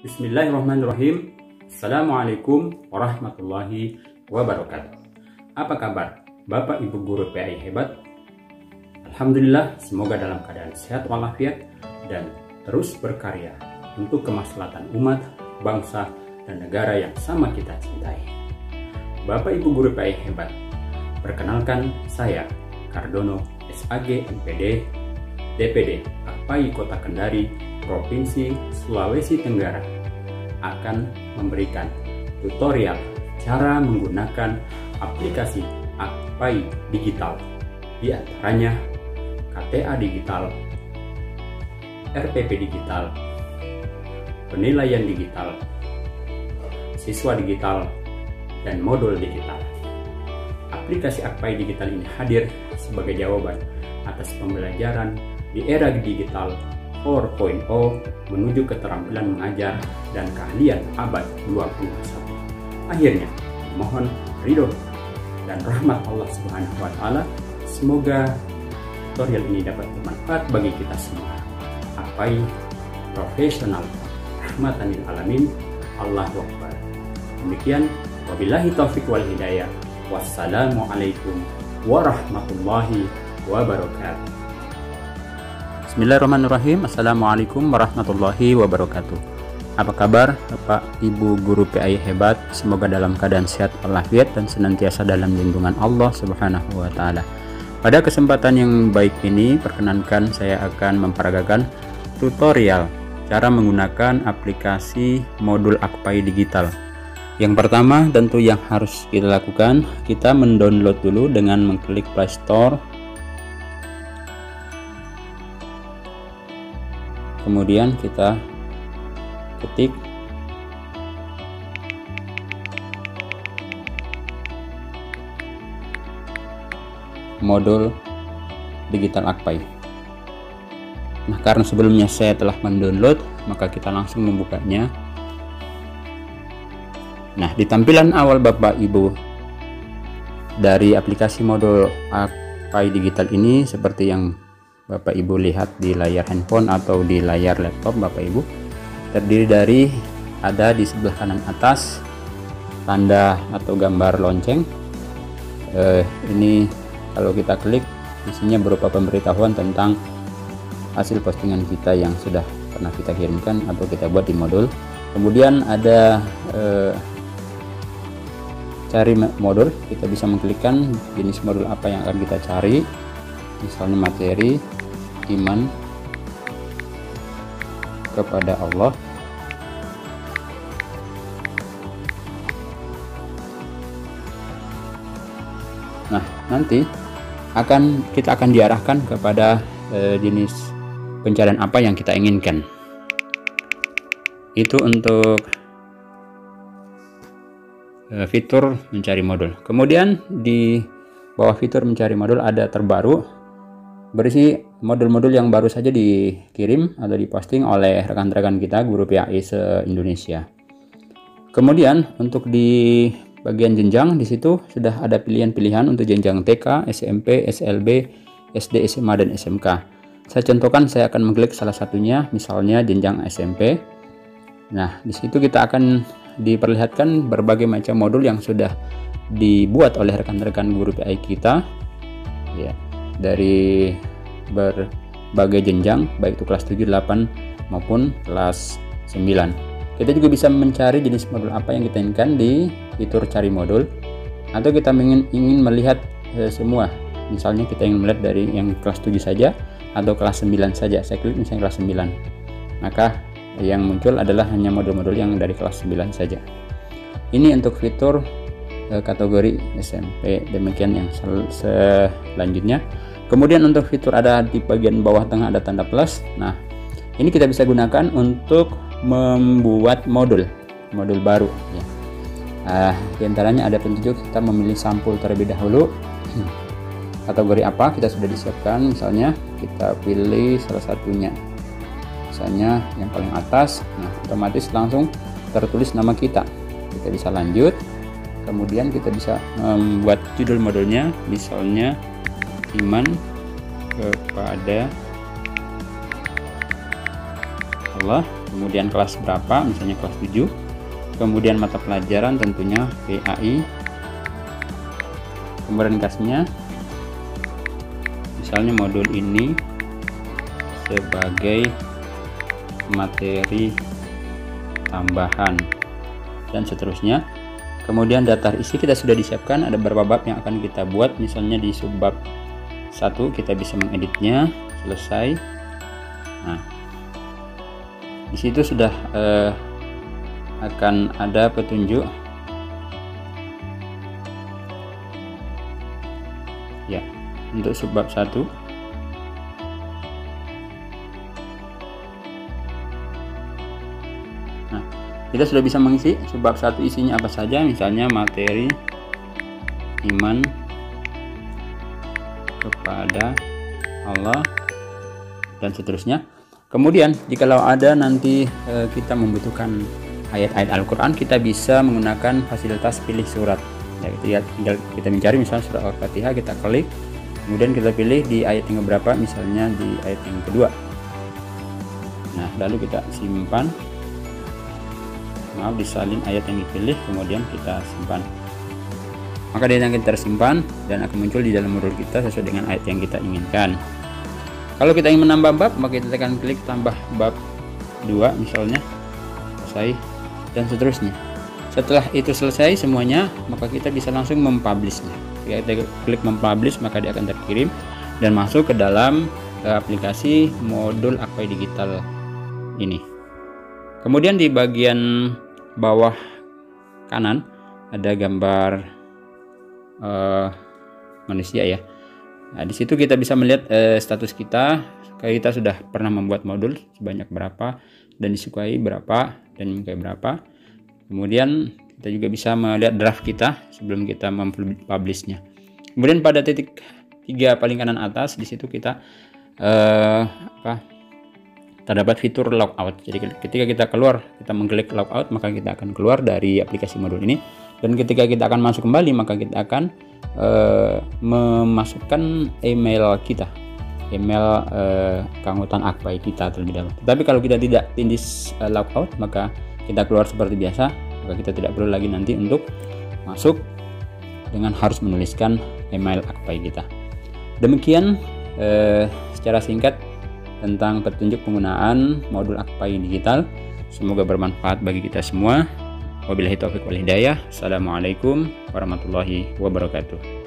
Bismillahirrahmanirrahim. Assalamualaikum warahmatullahi wabarakatuh. Apa kabar Bapak Ibu guru PAI hebat? Alhamdulillah, semoga dalam keadaan sehat walafiat dan terus berkarya untuk kemaslahatan umat, bangsa, dan negara yang sama kita cintai. Bapak Ibu guru PAI hebat, perkenalkan saya Cardono SAG MPD DPD AKPAI Kota Kendari Provinsi Sulawesi Tenggara akan memberikan tutorial cara menggunakan aplikasi AKPAI Digital, di antaranya KTA Digital, RPP Digital, penilaian digital, siswa digital, dan modul digital. Aplikasi AKPAI Digital ini hadir sebagai jawaban atas pembelajaran di era digital 4.0 menuju keterampilan mengajar dan keahlian abad 21. Akhirnya, mohon ridho dan rahmat Allah Subhanahu wa Ta'ala. Semoga tutorial ini dapat bermanfaat bagi kita semua. AKPAI profesional rahmatan lil alamin. Allahu Akbar. Demikian, wabillahi taufiq wal hidayah. Wassalamualaikum warahmatullahi wabarakatuh. Bismillahirrahmanirrahim. Assalamualaikum warahmatullahi wabarakatuh. Apa kabar Bapak Ibu guru PAI hebat? Semoga dalam keadaan sehat walafiat dan senantiasa dalam lindungan Allah Subhanahu wa Ta'ala. Pada kesempatan yang baik ini, perkenankan saya akan memperagakan tutorial cara menggunakan aplikasi modul AKPAI Digital. Yang pertama tentu yang harus kita lakukan, kita mendownload dulu dengan mengklik Play Store. Kemudian kita ketik modul digital AKPAI. Nah, karena sebelumnya saya telah mendownload, maka kita langsung membukanya. Nah, di tampilan awal Bapak Ibu dari aplikasi modul AKPAI Digital ini seperti yang Bapak Ibu lihat di layar handphone atau di layar laptop Bapak Ibu, terdiri dari ada di sebelah kanan atas tanda atau gambar lonceng. Ini kalau kita klik, isinya berupa pemberitahuan tentang hasil postingan kita yang sudah pernah kita kirimkan atau kita buat di modul. Kemudian ada cari modul, kita bisa mengklikkan jenis modul apa yang akan kita cari, misalnya materi iman kepada Allah. Nah, nanti kita akan diarahkan kepada jenis pencarian apa yang kita inginkan. Itu untuk fitur mencari modul. Kemudian di bawah fitur mencari modul ada terbaru, berisi modul-modul yang baru saja dikirim atau diposting oleh rekan-rekan kita guru PAI se-Indonesia. Kemudian untuk di bagian jenjang, di situ sudah ada pilihan-pilihan untuk jenjang TK, SMP, SLB, SD, SMA, dan SMK. Saya contohkan, saya akan mengklik salah satunya, misalnya jenjang SMP. Nah, di situ kita akan diperlihatkan berbagai macam modul yang sudah dibuat oleh rekan-rekan guru PAI kita, ya, dari berbagai jenjang, baik itu kelas 7, 8 maupun kelas 9. Kita juga bisa mencari jenis modul apa yang kita inginkan di fitur cari modul, atau kita ingin melihat semua. Misalnya kita ingin melihat dari yang kelas 7 saja atau kelas 9 saja. Saya klik misalnya kelas 9, maka yang muncul adalah hanya modul-modul yang dari kelas 9 saja. Ini untuk fitur kategori SMP. Demikian yang selanjutnya. Kemudian untuk fitur ada di bagian bawah tengah ada tanda plus. Nah, ini kita bisa gunakan untuk membuat modul baru, ya. Di antaranya ada petunjuk, kita memilih sampul terlebih dahulu. Kategori apa kita sudah disiapkan, misalnya kita pilih salah satunya, misalnya yang paling atas. Nah, otomatis langsung tertulis nama kita. Kita bisa lanjut, kemudian kita bisa membuat judul modulnya, misalnya iman kepada Allah kemudian kelas berapa, misalnya kelas 7, kemudian mata pelajaran tentunya PAI, kemudian kasnya misalnya modul ini sebagai materi tambahan dan seterusnya. Kemudian daftar isi kita sudah disiapkan, ada beberapa bab yang akan kita buat, misalnya di subbab 1 kita bisa mengeditnya, selesai. Nah, di situ sudah akan ada petunjuk ya untuk subbab 1. Nah, kita sudah bisa mengisi subbab 1, isinya apa saja, misalnya materi iman kepada Allah dan seterusnya. Kemudian jikalau ada nanti kita membutuhkan ayat-ayat Al-Quran, kita bisa menggunakan fasilitas pilih surat ya, tinggal kita mencari misalnya surat Al-Fatihah, kita klik, kemudian kita pilih di ayat yang berapa, misalnya di ayat yang kedua. Nah, lalu kita simpan, disalin ayat yang dipilih, kemudian kita simpan, maka dia akan tersimpan dan akan muncul di dalam modul kita sesuai dengan ayat yang kita inginkan. Kalau kita ingin menambah bab, maka kita tekan klik tambah bab 2 misalnya, selesai, dan seterusnya. Setelah itu selesai semuanya, maka kita bisa langsung mempublishnya. Kita klik mempublish, maka dia akan terkirim dan masuk ke dalam aplikasi modul Akpai Digital ini. Kemudian di bagian bawah kanan ada gambar manusia ya. Nah, di situ kita bisa melihat status kita. Kita sudah pernah membuat modul sebanyak berapa dan disukai berapa dan menyukai berapa. Kemudian kita juga bisa melihat draft kita sebelum kita mempublishnya. Kemudian pada titik 3 paling kanan atas, di situ kita terdapat fitur logout. Jadi ketika kita keluar, kita mengklik logout, maka kita akan keluar dari aplikasi modul ini. Dan ketika kita akan masuk kembali, maka kita akan memasukkan email kita, email keanggotaan Akpai kita terlebih dahulu. Tapi kalau kita tidak tindis logout, maka kita keluar seperti biasa, maka kita tidak perlu lagi nanti untuk masuk dengan harus menuliskan email Akpai kita. Demikian secara singkat tentang petunjuk penggunaan modul Akpai Digital. Semoga bermanfaat bagi kita semua. Wabillahi taufiq wal hidayah. Assalamualaikum warahmatullahi wabarakatuh.